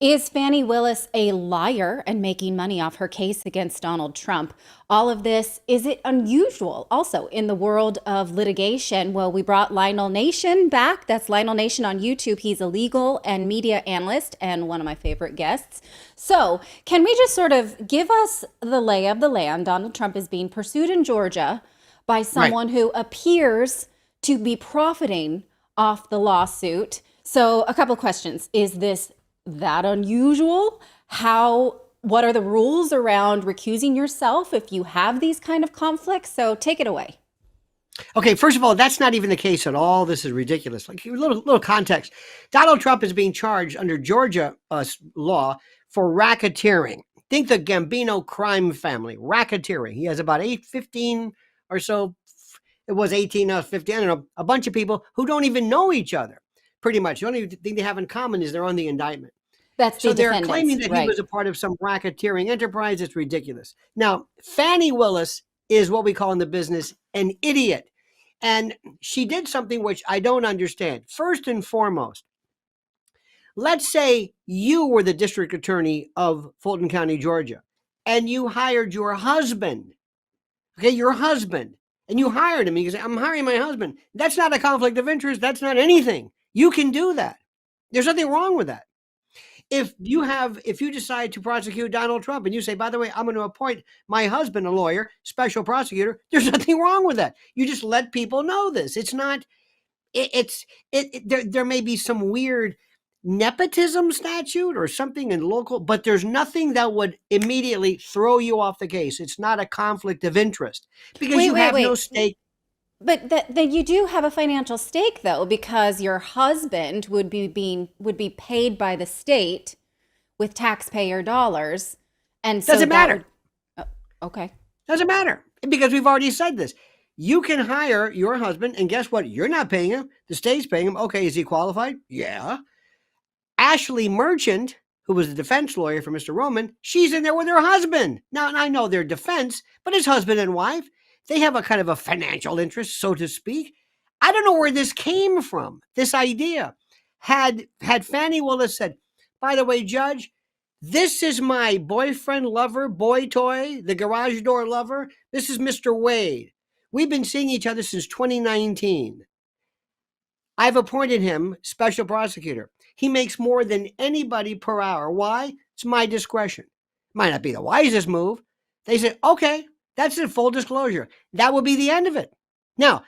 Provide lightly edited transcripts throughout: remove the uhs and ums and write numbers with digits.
Is Fani Willis a liar and making money off her case against Donald Trump? All of this, is it unusual also in the world of litigation? Well, we brought Lionel Nation back. That's Lionel Nation on YouTube. He's a legal and media analyst and one of my favorite guests. So, can we just sort of give us the lay of the land? Donald Trump is being pursued in Georgia by Right. someone who appears to be profiting off the lawsuit. So, a couple of questions. Is this that unusual? What are the rules around recusing yourself if you have these kind of conflicts? So take it away. Okay, first of all, that's not even the case at all. This is ridiculous. Like a little context. Donald Trump is being charged under Georgia law for racketeering. Think the Gambino crime family, racketeering. He has about 15 or so. It was 18, 15, I don't know, a bunch of people who don't even know each other. Pretty much. The only thing they have in common is they're on the indictment. That's So the they're defendants, claiming that he right? was a part of some racketeering enterprise. It's ridiculous. Now, Fani Willis is what we call in the business an idiot. And she did something which I don't understand. First and foremost, let's say you were the district attorney of Fulton County, Georgia, and you hired your husband. Okay, your husband. And you hired him. You say, I'm hiring my husband. That's not a conflict of interest. That's not anything. You can do that. There's nothing wrong with that. If you decide to prosecute Donald Trump and you say, by the way, I'm going to appoint my husband a lawyer, special prosecutor, there's nothing wrong with that. You just let people know this. It's not, there may be some weird nepotism statute or something in local, but there's nothing that would immediately throw you off the case. It's not a conflict of interest because Wait, you wait, have no wait. stake. But that you do have a financial stake though, because your husband would be paid by the state with taxpayer dollars, and so Doesn't that matter. would. Okay. Doesn't matter because we've already said this. You can hire your husband, and guess what? You're not paying him. The state's paying him. Okay, is he qualified? Yeah. Ashley Merchant, who was the defense lawyer for Mr. Roman, she's in there with her husband. Now, and I know they're defense, but it's husband and wife. They have a kind of a financial interest, so to speak. I don't know where this came from, this idea. Had Fani Willis said, by the way, Judge, this is my boyfriend, lover, boy toy, the garage door lover. This is Mr. Wade. We've been seeing each other since 2019. I've appointed him special prosecutor. He makes more than anybody per hour. Why? It's my discretion. Might not be the wisest move. They say, okay, that's it, full disclosure. That will be the end of it. Now,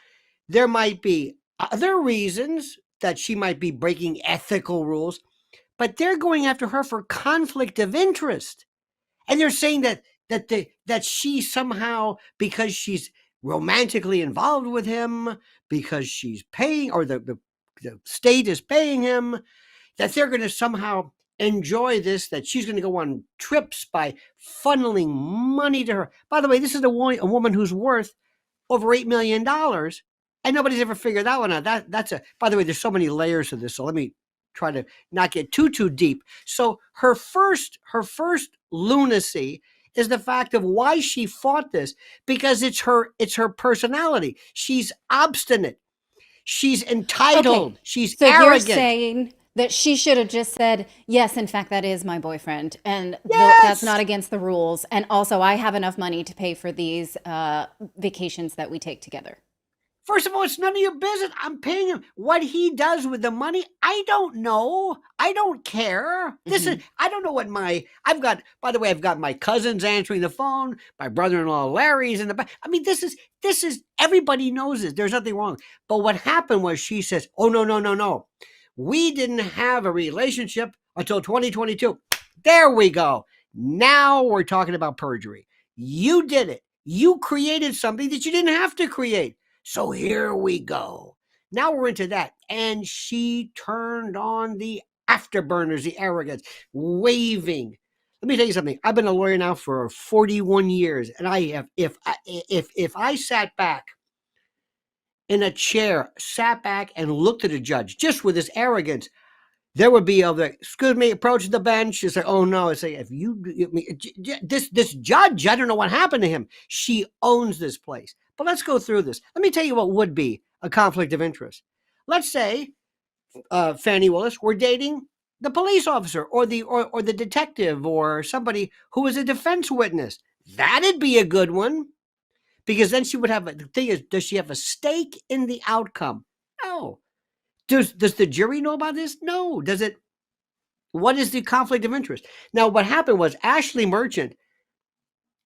there might be other reasons that she might be breaking ethical rules, but they're going after her for conflict of interest. And they're saying that she somehow, because she's romantically involved with him, because she's paying, or the state is paying him, that they're going to somehow enjoy this, that she's going to go on trips by funneling money to her. By the way, this is a woman who's worth over $8 million, and nobody's ever figured that one out. By the way, there's so many layers to this, so let me try to not get too deep. So her first lunacy is the fact of why she fought this, because it's her personality. She's obstinate. She's entitled. Okay. She's So you're arrogant. saying that she should have just said, yes, in fact, that is my boyfriend. And that's not Yes. against the rules. And also, I have enough money to pay for these vacations that we take together. First of all, it's none of your business. I'm paying him. What he does with the money, I don't know. I don't care. Hmm. I don't know what by the way, I've got my cousins answering the phone, my brother-in-law Larry's in the back. I mean, this is, everybody knows this. There's nothing wrong. But what happened was she says, oh, no. We didn't have a relationship until 2022. There we go. Now we're talking about perjury. You did it. You created something that you didn't have to create. So here we go. Now we're into that. And she turned on the afterburners, the arrogance, waving. Let me tell you something. I've been a lawyer now for 41 years. And I have, if I sat back in a chair, sat back and looked at a judge just with his arrogance, there would be excuse me, approach the bench. It's like, oh no, it's like, this judge, I don't know what happened to him. She owns this place. But let's go through this. Let me tell you what would be a conflict of interest. Let's say, Fani Willis, we're dating. the police officer or the detective or somebody who was a defense witness. That'd be a good one, because then she would have the thing is, does she have a stake in the outcome? No. Does the jury know about this? No. Does it? What is the conflict of interest? Now, what happened was Ashley Merchant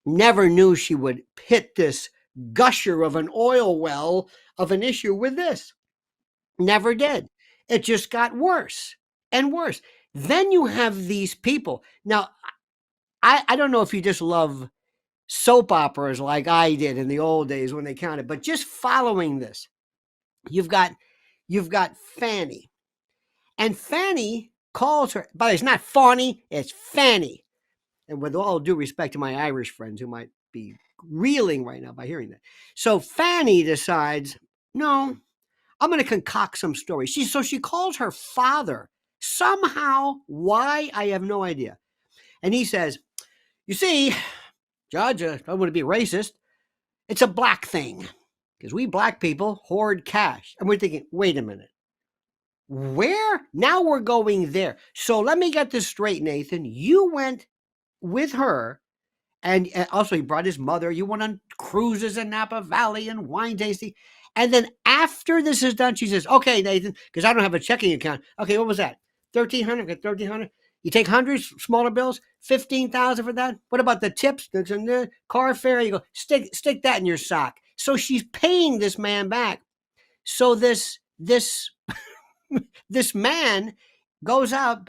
never knew she would hit this gusher of an oil well of an issue with this. Never did. It just got worse and worse. Then you have these people. Now, I don't know if you just love soap operas like I did in the old days when they counted, but just following this, you've got Fani. And Fani calls her, but it's not Fani, it's Fani. And with all due respect to my Irish friends who might be reeling right now by hearing that. So Fani decides, no, I'm going to concoct some story. So she calls her father somehow. Why? I have no idea. And he says, you see, Judge, I don't want to be racist. It's a black thing because we black people hoard cash. And we're thinking, wait a minute. Where? Now we're going there. So let me get this straight, Nathan. You went with her, and also he brought his mother. You went on cruises in Napa Valley and wine tasting. And then after this is done, she says, okay, Nathan, because I don't have a checking account. Okay, what was that? 1,300, 1,300. You take hundreds, smaller bills, 15,000 for that. What about the tips? The car fare? You go, stick that in your sock. So she's paying this man back. So this man goes out,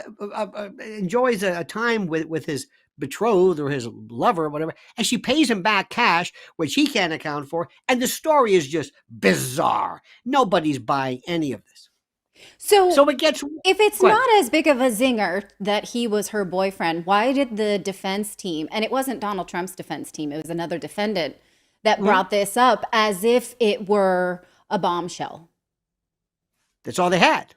enjoys a time with his betrothed or his lover or whatever, and she pays him back cash, which he can't account for. And the story is just bizarre. Nobody's buying any of this. So it gets. If it's not as big of a zinger that he was her boyfriend, why did the defense team, and it wasn't Donald Trump's defense team, it was another defendant that brought this up as if it were a bombshell? That's all they had.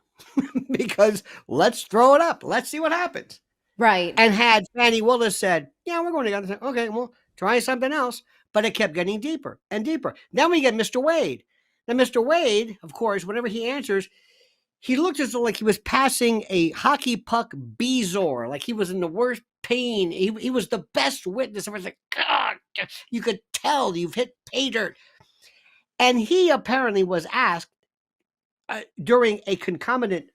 Because let's throw it up. Let's see what happens. Right. And had Fani Willis said, yeah, we're going together. Okay, well, try something else. But it kept getting deeper and deeper. Then we get Mr. Wade. Now, Mr. Wade, of course, whenever he answers, he looked as though like he was passing a hockey puck Bezor, like he was in the worst pain. He was the best witness. Everyone's like, God, you could tell you've hit pay dirt. And he apparently was asked during a concomitant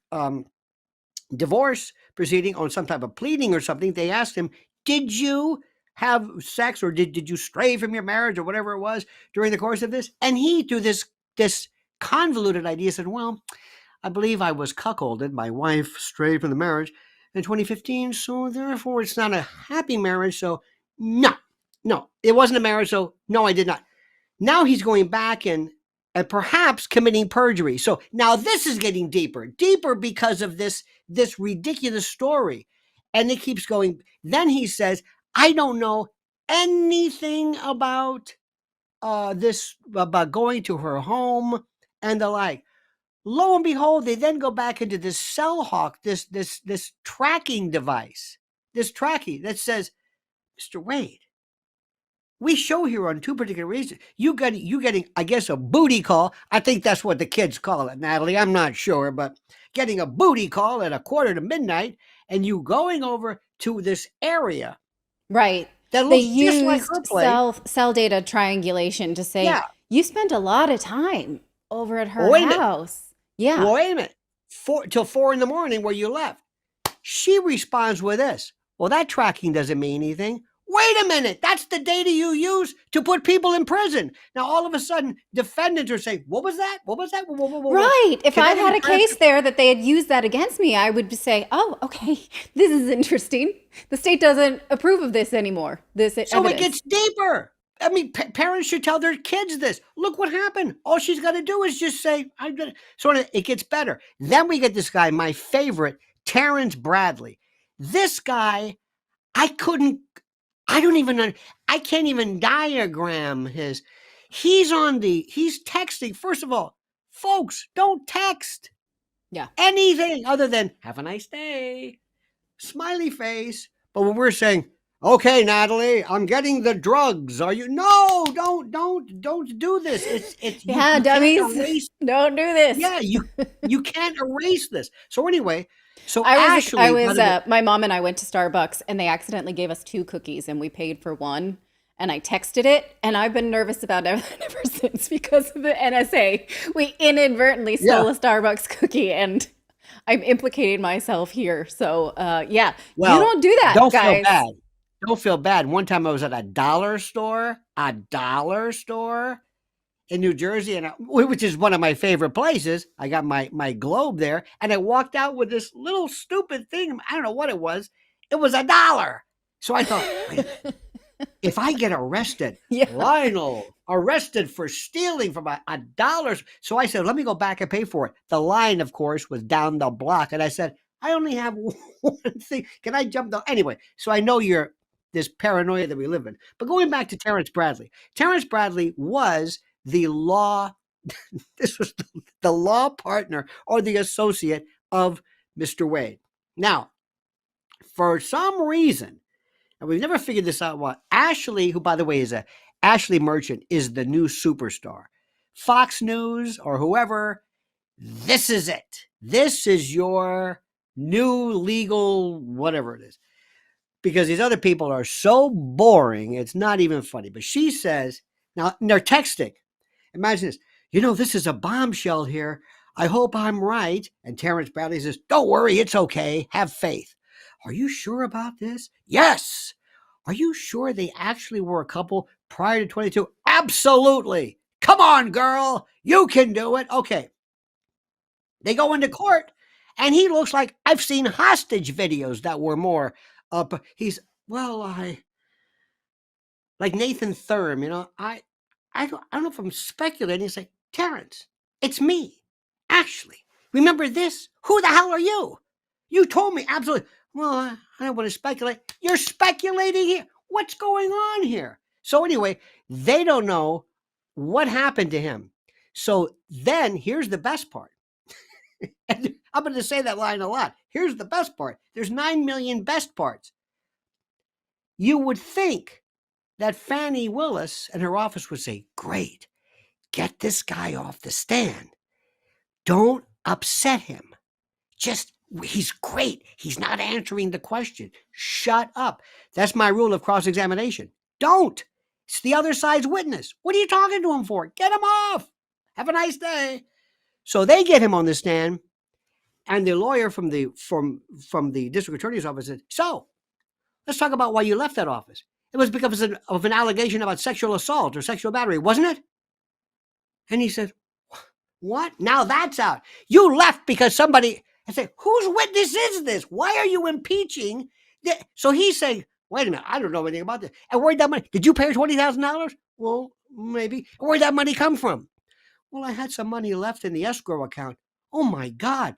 divorce proceeding on some type of pleading or something. They asked him, did you have sex or did you stray from your marriage or whatever it was during the course of this? And he, through this convoluted idea, said, well, I believe I was cuckolded. My wife strayed from the marriage in 2015, so therefore it's not a happy marriage. So no, it wasn't a marriage. So no, I did not. Now he's going back and perhaps committing perjury. So now this is getting deeper because of this ridiculous story. And it keeps going. Then he says, I don't know anything about this, about going to her home and the like. Lo and behold, they then go back into this cell hawk, this tracking device, this tracking that says, Mr. Wade, we show here on two particular reasons. You getting, I guess, a booty call. I think that's what the kids call it, Natali. I'm not sure, but getting a booty call at 1:45, and you going over to this area. Right. That They looks just like used her place. cell data triangulation to say, Yeah. you spent a lot of time over at her Wait a minute. house. Yeah. Well, wait a minute. Till 4 a.m. where you left. She responds with this. Well, that tracking doesn't mean anything. Wait a minute. That's the data you use to put people in prison. Now, all of a sudden, defendants are saying, what was that? What was that? Whoa. Right. If I had a case there that they had used that against me, I would say, oh, okay, this is interesting. The state doesn't approve of this anymore. So it gets deeper. I mean, parents should tell their kids this. Look what happened. All she's got to do is just say, so it gets better. Then we get this guy, my favorite, Terrence Bradley. This guy, I can't even diagram his. He's texting. First of all, folks, don't text. Yeah. Anything other than have a nice day, smiley face. But when we're saying, Okay, Natali, I'm getting the drugs. Are you? No, don't do this. It's Yeah, you can't dummies. erase. Don't do this. Yeah, you can't erase this. So anyway, so I Ashley, by was the way, my mom and I went to Starbucks and they accidentally gave us two cookies and we paid for one. And I texted it, and I've been nervous about it ever since because of the NSA. We inadvertently yeah. stole a Starbucks cookie, and I'm implicating myself here. So, yeah, you Well, don't do that, don't feel guys. bad. Don't feel bad. One time I was at a dollar store in New Jersey, and which is one of my favorite places. I got my globe there, and I walked out with this little stupid thing. I don't know what it was. It was $1. So I thought, wait a minute. If I get arrested, Yeah. Lionel arrested for stealing from a dollar. So I said, let me go back and pay for it. The line, of course, was down the block. And I said, I only have one thing. Can I jump the anyway? So I know you're this paranoia that we live in. But going back to Terrence Bradley was the law. This was the law partner or the associate of Mr. Wade. Now, for some reason, and we've never figured this out. What Ashley, who by the way is Ashley Merchant, is the new superstar. Fox News or whoever, this is it. This is your new legal whatever it is. Because these other people are so boring, it's not even funny. But she says, now they're texting. Imagine this. This is a bombshell here. I hope I'm right. And Terrence Bradley says, don't worry, it's okay. Have faith. Are you sure about this? Yes. Are you sure they actually were a couple prior to 22? Absolutely. Come on, girl. You can do it. Okay. They go into court, and he looks like I've seen hostage videos that were more up. He's, well, like Nathan Thurm, I don't know if I'm speculating. He's like, Terrence, it's me, Ashley. Remember this? Who the hell are you? You told me absolutely. Well, I don't want to speculate. You're speculating here. What's going on here? So anyway, they don't know what happened to him. So then here's the best part. And I'm going to say that line a lot. Here's the best part. There's 9 million best parts. You would think that Fani Willis and her office would say, great, get this guy off the stand. Don't upset him. He's great. He's not answering the question. Shut up. That's my rule of cross-examination. Don't. It's the other side's witness. What are you talking to him for? Get him off. Have a nice day. So they get him on the stand, and the lawyer from the district attorney's office said, so let's talk about why you left that office. It was because of an allegation about sexual assault or sexual battery, wasn't it? And he said, what? Now that's out. You left because somebody... I say, whose witness is this? Why are you impeaching? So he's saying, wait a minute, I don't know anything about this. And where'd that money? Did you pay her $20,000? Well, maybe. Where'd that money come from? Well, I had some money left in the escrow account. Oh my God.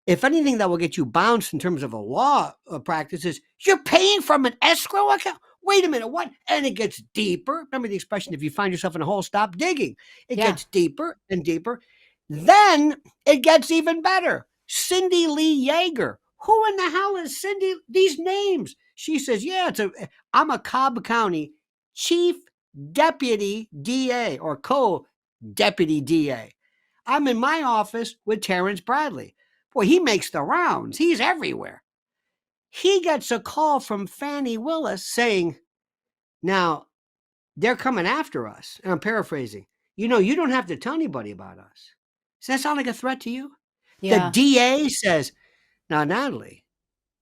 If anything that will get you bounced in terms of a law practices, you're paying from an escrow account? Wait a minute, what? And it gets deeper. Remember the expression, if you find yourself in a hole, stop digging. It gets deeper and deeper. Then it gets even better. Cindy Lee Yeager. Who in the hell is Cindy? These names. She says, yeah, I'm a Cobb County Chief Deputy DA or Co-Deputy DA. I'm in my office with Terrence Bradley. Boy, he makes the rounds. He's everywhere. He gets a call from Fani Willis saying, now, they're coming after us. And I'm paraphrasing. You don't have to tell anybody about us. Does that sound like a threat to you? Yeah. The DA says, now, Natali,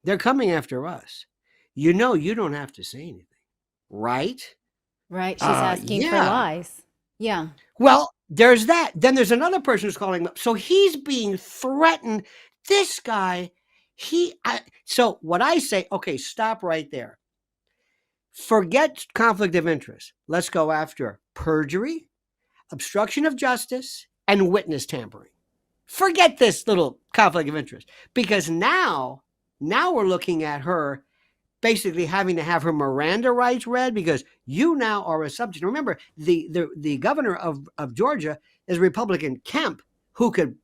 they're coming after us. You don't have to say anything, right? Right. She's asking for lies. Yeah. Well, there's that. Then there's another person who's calling him up. So he's being threatened. This guy, so what I say, okay, stop right there. Forget conflict of interest. Let's go after perjury, obstruction of justice, and witness tampering. Forget this little conflict of interest, because now we're looking at her basically having to have her Miranda rights read because you now are a subject. Remember, the governor of Georgia is Republican Kemp, who could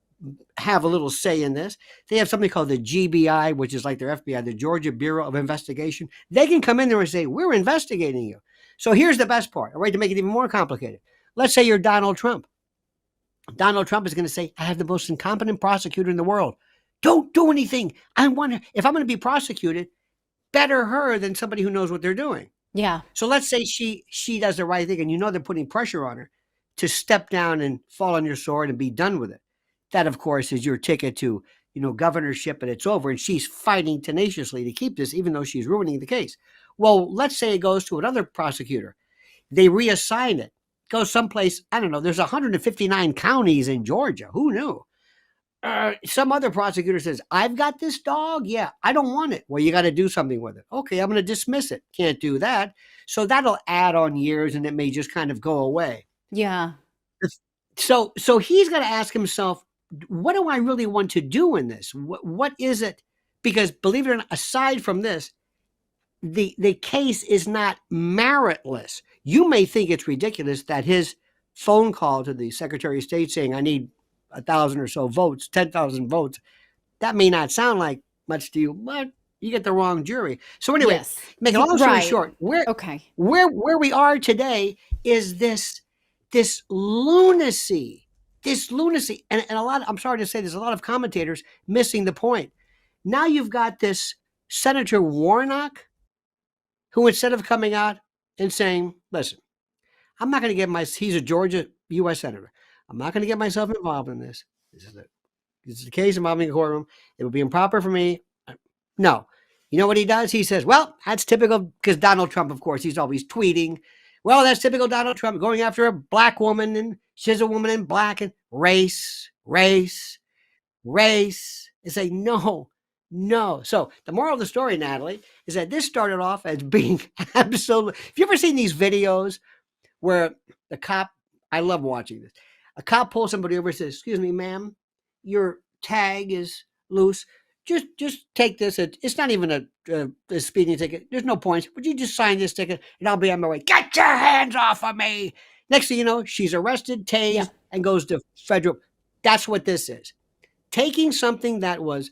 have a little say in this. They have something called the GBI, which is like their FBI, the Georgia Bureau of Investigation. They can come in there and say, we're investigating you. So here's the best part, all right, to make it even more complicated. Let's say you're Donald Trump. Donald Trump is going to say, I have the most incompetent prosecutor in the world. Don't do anything. I wonder if I'm going to be prosecuted, better her than somebody who knows what they're doing. Yeah. So let's say she does the right thing, and they're putting pressure on her to step down and fall on your sword and be done with it. That, of course, is your ticket to, governorship, and it's over. And she's fighting tenaciously to keep this, even though she's ruining the case. Well, let's say it goes to another prosecutor. They reassign it. Goes someplace, I don't know, there's 159 counties in Georgia. Who knew? Some other prosecutor says, I've got this dog. Yeah, I don't want it. Well, you got to do something with it. Okay, I'm going to dismiss it. Can't do that. So that'll add on years, and it may just kind of go away. Yeah. So he's got to ask himself, what do I really want to do in this? What is it? Because believe it or not, aside from this, the case is not meritless. You may think it's ridiculous that his phone call to the Secretary of State saying, I need 1,000 or so votes, 10,000 votes, that may not sound like much to you, but you get the wrong jury. So anyway, make a long story short, where we are today is this lunacy, and a lot, I'm sorry to say, there's a lot of commentators missing the point. Now you've got this Senator Warnock, who instead of coming out and saying, listen, I'm not going to he's a Georgia U.S. Senator. I'm not going to get myself involved in this. This is the case involving a courtroom. It would be improper for me. No. You know what he does? He says, well, that's typical, because Donald Trump, of course, he's always tweeting. Well, that's typical Donald Trump, going after a black woman, and she's a woman in black, and race. And say, no. So the moral of the story, Natali, is that this started off as being absolutely. Have you ever seen these videos where the cop, I love watching this. A cop pulls somebody over and says, excuse me, ma'am, your tag is loose. Just take this. It's not even a speeding ticket. There's no points. Would you just sign this ticket and I'll be on my way? Get your hands off of me. Next thing you know, she's arrested, tased, and goes to federal. That's what this is. Taking something that was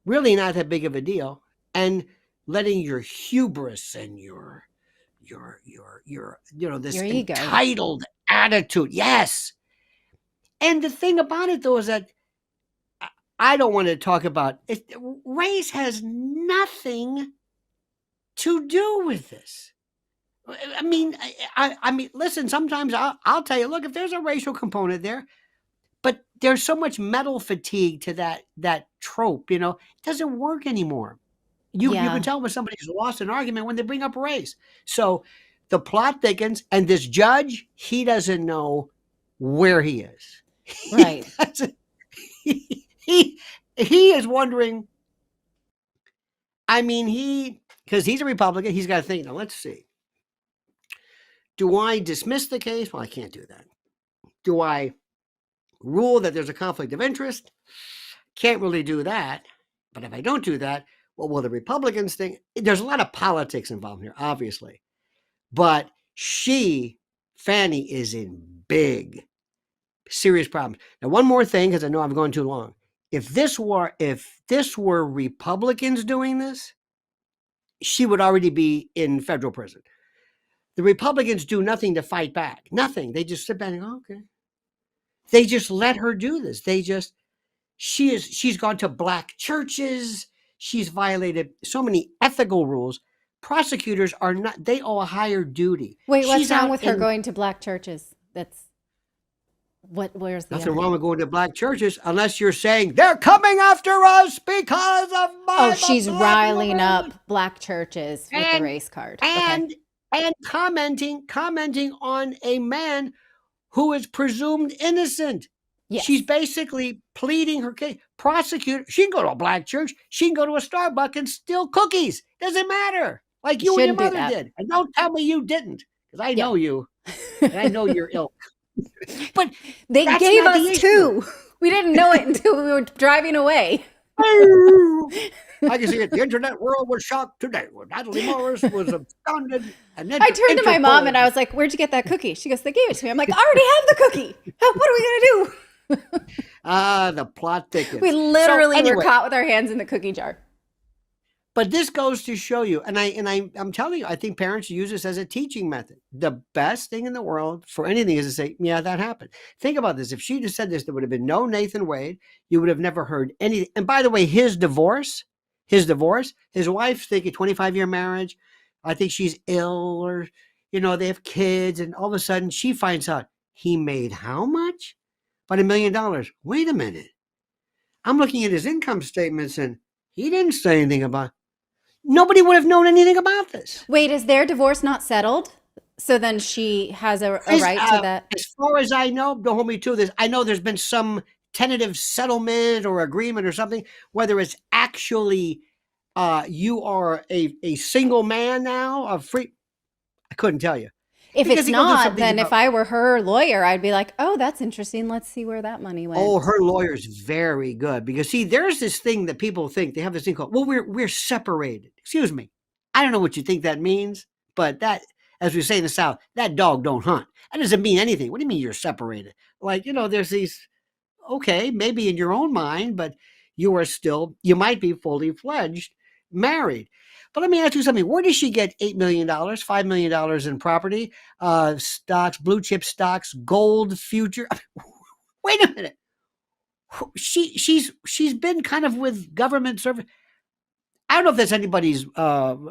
really not that big of a deal and letting your hubris and your this your ego, entitled attitude. Yes. And the thing about it, though, is that I don't want to talk about it. Race has nothing to do with this. I mean, listen, sometimes I'll tell you, look, if there's a racial component there, but there's so much mental fatigue to that trope, it doesn't work anymore. You can tell when somebody's lost an argument when they bring up race. So the plot thickens, and this judge, he doesn't know where he is. Right. He is wondering. I mean, because he's a Republican, he's got to think, now let's see. Do I dismiss the case? Well, I can't do that. Do I rule that there's a conflict of interest? Can't really do that. But if I don't do that, what will the Republicans think? There's a lot of politics involved here, obviously. But Fani is in big, serious problems. Now, one more thing, because I know I'm going too long. If this were Republicans doing this, she would already be in federal prison. The Republicans do nothing to fight back. Nothing. They just sit back and go, okay. They just let her do this. She's gone to black churches. She's violated so many ethical rules. Prosecutors are not, they owe a higher duty. Wait, what's wrong with her going to black churches? Where's the nothing wrong with going to black churches, unless you're saying they're coming after us because of my. Oh, she's riling up black churches with the race card. And commenting on a man who is presumed innocent. Yes. She's basically pleading her case. Prosecutor, she can go to a black church. She can go to a Starbucks and steal cookies. Doesn't matter. Like you and your mother did. And don't tell me you didn't, because I know you. And I know you're ilk. But they gave us two. We didn't know it until we were driving away. I can see it. The internet world was shocked today when Natali Morris was astounded. And I turned to my mom and I was like, where'd you get that cookie? She goes, they gave it to me. I'm like, I already have the cookie. What are we going to do? The plot thickens. We So literally were anyway, caught with our hands in the cookie jar. but this goes to show you, and I'm telling you, I think parents use this as a teaching method. The best thing in the world for anything is to say, yeah, that happened. Think about this. If she just said this, there would have been no Nathan Wade. You would have never heard anything. And by the way, his divorce, his wife's thinking 25-year marriage. I think she's ill, or, they have kids. And all of a sudden she finds out he made how much? About $1 million. Wait a minute. I'm looking at his income statements and he didn't say anything about. Nobody would have known anything about this. Wait, is their divorce not settled? So then she has a right to that? As far as I know, don't hold me to this. I know there's been some tentative settlement or agreement or something, whether it's actually you are a single man now, a free. I couldn't tell you. If Because it's he goes through not, something then if about- I were her lawyer, I'd be like, oh, that's interesting. Let's see where that money went. Oh, her lawyer's very good, because see, there's this thing that people think they have this thing called, well, we're separated. Excuse me. I don't know what you think that means, but that, as we say in the South, that dog don't hunt. That doesn't mean anything. What do you mean you're separated? Like, there's these, okay, maybe in your own mind, but you might be fully fledged married. But let me ask you something. Where does she get $8 million, $5 million in property, stocks, blue chip stocks, gold future? Wait a minute. She's been kind of with government service. I don't know if that's anybody's right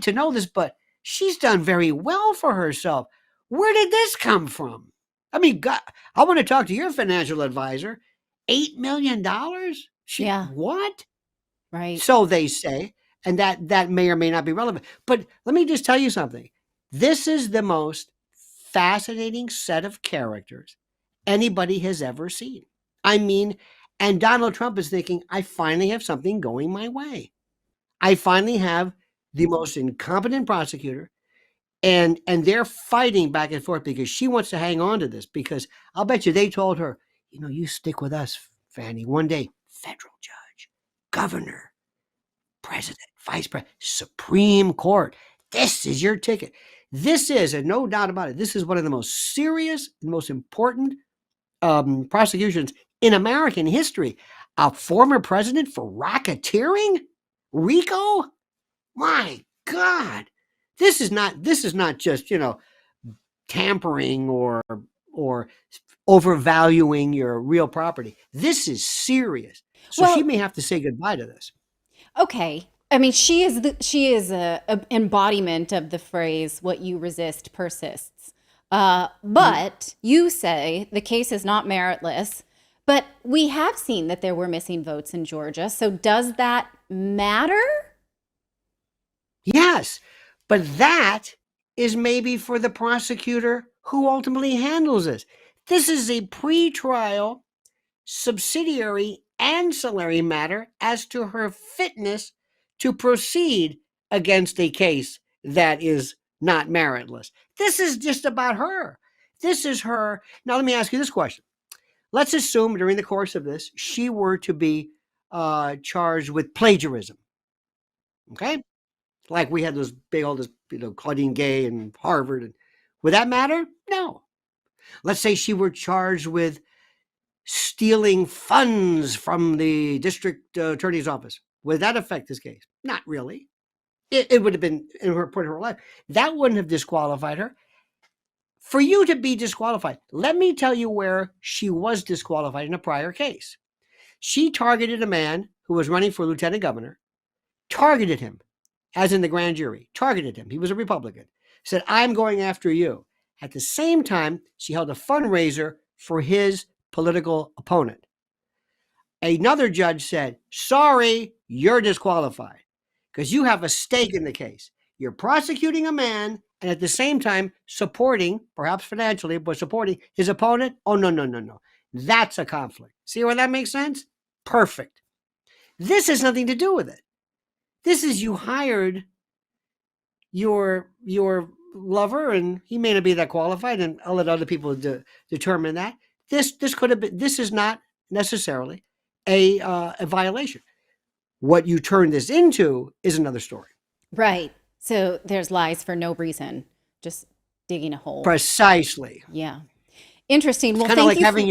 to know this, but she's done very well for herself. Where did this come from? I mean, God, I want to talk to your financial advisor. $8 million? Yeah. What? Right. So they say, and that may or may not be relevant. But let me just tell you something. This is the most fascinating set of characters anybody has ever seen. I mean, and Donald Trump is thinking, I finally have something going my way. I finally have the most incompetent prosecutor, and they're fighting back and forth because she wants to hang on to this, because I'll bet you they told her, you stick with us, Fani. One day, federal judge, governor, president, vice president, Supreme Court. This is your ticket. This is, and no doubt about it, this is one of the most serious and most important prosecutions in American history. A former president for racketeering? RICO? My God. This is not just, tampering or overvaluing your real property. This is serious. So she may have to say goodbye to this. Okay. I mean, she is a embodiment of the phrase, what you resist persists. But you say the case is not meritless, but we have seen that there were missing votes in Georgia. So does that matter? Yes, but that is maybe for the prosecutor who ultimately handles this. This is a pretrial, subsidiary, ancillary matter as to her fitness to proceed against a case that is not meritless. This is just about her. This is her. Now, let me ask you this question. Let's assume during the course of this, she were to be charged with plagiarism. Okay? Like we had those big, all this, Claudine Gay and Harvard. And would that matter? No. Let's say she were charged with stealing funds from the district attorney's office. Would that affect this case? Not really. It would have been in her point of her life. That wouldn't have disqualified her. For you to be disqualified, let me tell you where she was disqualified in a prior case. She targeted a man who was running for lieutenant governor, targeted him, as in the grand jury, targeted him. He was a Republican. Said, I'm going after you. At the same time, she held a fundraiser for his political opponent. Another judge said, sorry, you're disqualified because you have a stake in the case. You're prosecuting a man and at the same time supporting, perhaps financially, but supporting his opponent. Oh, no. That's a conflict. See where that makes sense? Perfect. This has nothing to do with it. This is you hired your lover, and he may not be that qualified, and I'll let other people determine that. This could have been. This is not necessarily a violation. What you turn this into is another story. Right. So there's lies for no reason, just digging a hole. Precisely. Yeah. Interesting. Well, Kind of thank like you. having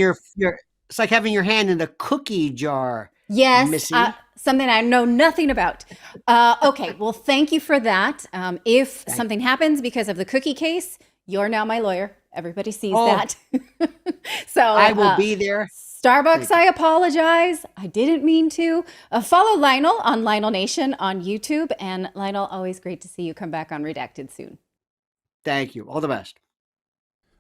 it's like having your hand in the cookie jar. Yes, Missy. something I know nothing about. Okay, well, thank you for that. If something happens because of the cookie case, you're now my lawyer. Everybody sees that. So I will be there. Starbucks, I apologize. I didn't mean to. Follow Lionel on Lionel Nation on YouTube. And Lionel, always great to see you come back on Redacted soon. Thank you. All the best.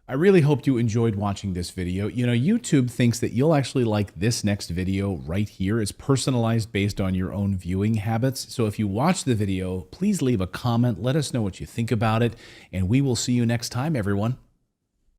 I really hope you enjoyed watching this video. You know, YouTube thinks that you'll actually like this next video right here. It's personalized based on your own viewing habits. So if you watch the video, please leave a comment. Let us know what you think about it. And we will see you next time, everyone.